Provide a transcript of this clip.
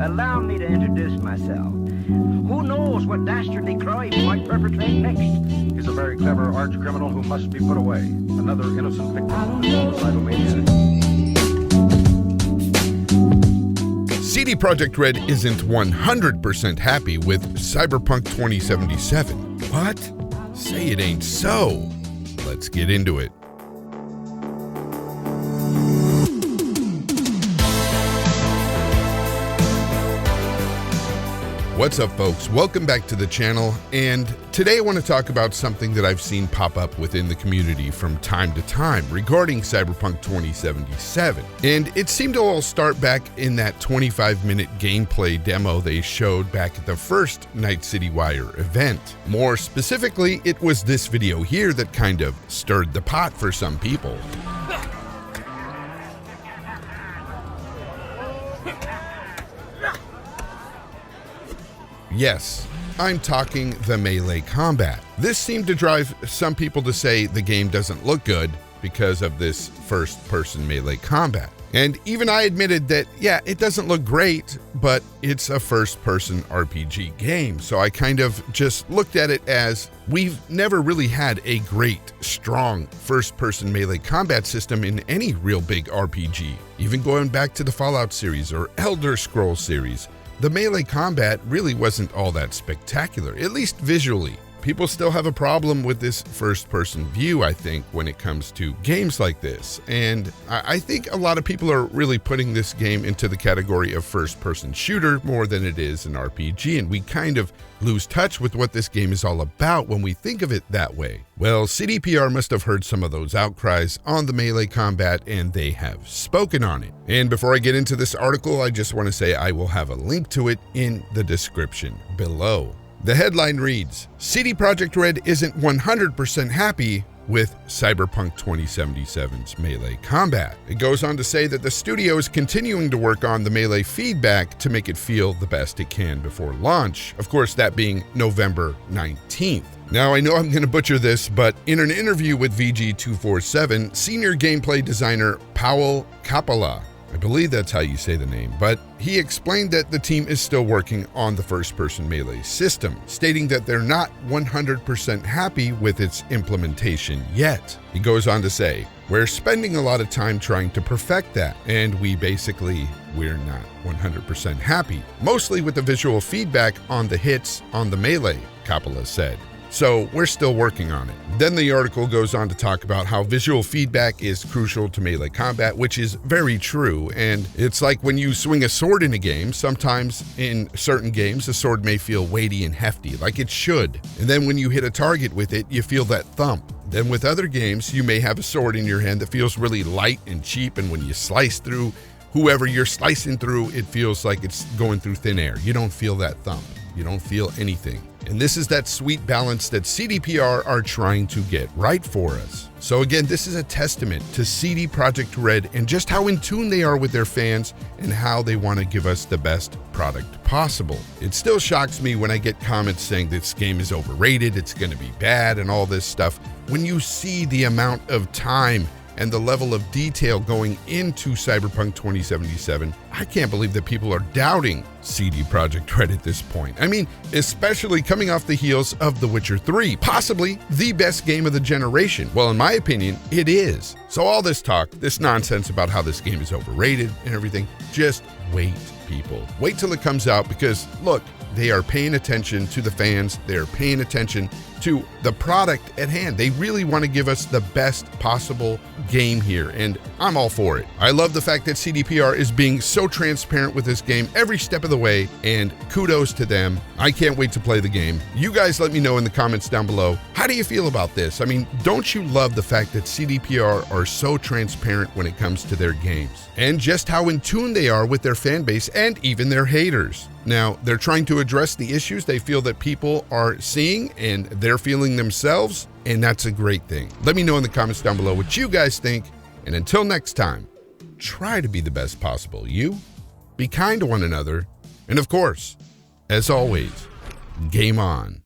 Allow me to introduce myself. Who knows what dastardly crime he might perpetrate next? He's a very clever arch criminal who must be put away. Another innocent victim of this homicidal maniac. CD Projekt Red isn't 100% happy with Cyberpunk 2077. What? Say it ain't so. Let's get into it. What's up, folks? Welcome back to the channel, and today I want to talk about something that I've seen pop up within the community from time to time regarding Cyberpunk 2077. And it seemed to all start back in that 25-minute gameplay demo they showed back at the first Night City Wire event. More specifically, it was this video here that kind of stirred the pot for some people. Yes, I'm talking the melee combat. This seemed to drive some people to say the game doesn't look good because of this first-person melee combat. And even I admitted that, yeah, it doesn't look great, but it's a first-person RPG game. So I kind of just looked at it as we've never really had a great, strong first-person melee combat system in any real big RPG. Even going back to the Fallout series or Elder Scrolls series, the melee combat really wasn't all that spectacular, at least visually. People still have a problem with this first-person view, I think, when it comes to games like this. And I think a lot of people are really putting this game into the category of first-person shooter more than it is an RPG, and we kind of lose touch with what this game is all about when we think of it that way. Well, CDPR must have heard some of those outcries on the melee combat, and they have spoken on it. And before I get into this article, I just want to say I will have a link to it in the description below. The headline reads, CD Projekt Red isn't 100% happy with Cyberpunk 2077's melee combat. It goes on to say that the studio is continuing to work on the melee feedback to make it feel the best it can before launch. Of course, that being November 19th. Now, I know I'm going to butcher this, but in an interview with VG247, senior gameplay designer Powell Kapala, I believe that's how you say the name, but he explained that the team is still working on the first-person melee system, stating that they're not 100% happy with its implementation yet. He goes on to say, "We're spending a lot of time trying to perfect that, and we're not 100% happy, mostly with the visual feedback on the hits on the melee," Kapala said. So we're still working on it. Then the article goes on to talk about how visual feedback is crucial to melee combat, which is very true. And it's like when you swing a sword in a game, sometimes in certain games, a sword may feel weighty and hefty, like it should. And then when you hit a target with it, you feel that thump. Then with other games, you may have a sword in your hand that feels really light and cheap, and when you slice through whoever you're slicing through, it feels like it's going through thin air. You don't feel that thump. You don't feel anything. And this is that sweet balance that CDPR are trying to get right for us. So again, this is a testament to CD Projekt Red and just how in tune they are with their fans and how they want to give us the best product possible. It still shocks me when I get comments saying this game is overrated, it's going to be bad, and all this stuff. When you see the amount of time and the level of detail going into Cyberpunk 2077, I can't believe that people are doubting CD Projekt Red at this point. I mean, especially coming off the heels of The Witcher 3, possibly the best game of the generation. Well, in my opinion, it is. So all this talk, this nonsense about how this game is overrated and everything, just wait, people. Wait till it comes out because, look, they are paying attention to the fans. They're paying attention to the product at hand. They really want to give us the best possible game here, and I'm all for it. I love the fact that CDPR is being so transparent with this game every step of the way, and kudos to them. I can't wait to play the game. You guys let me know in the comments down below. How do you feel about this? I mean, don't you love the fact that CDPR are so transparent when it comes to their games? And just how in tune they are with their fan base and even their haters. Now, they're trying to address the issues they feel that people are seeing and they're feeling themselves, and that's a great thing. Let me know in the comments down below what you guys think, and until next time, try to be the best possible you, be kind to one another, and of course, as always, game on.